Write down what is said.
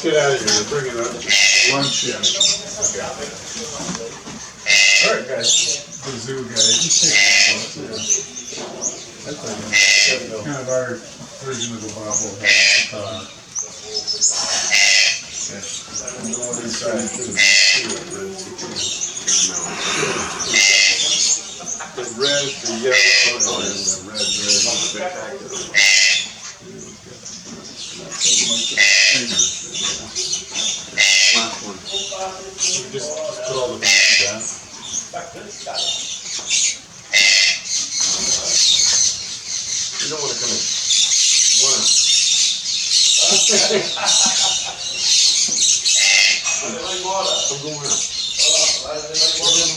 let's get out of here. We're bringing up lunch in. Okay. All right, guys. The zoo guys. That's kind of our version of the bobblehead. Going inside to the red, the yellow, and the red. Last one. You just put all the pieces down. You don't want to come in. One. I'm going out.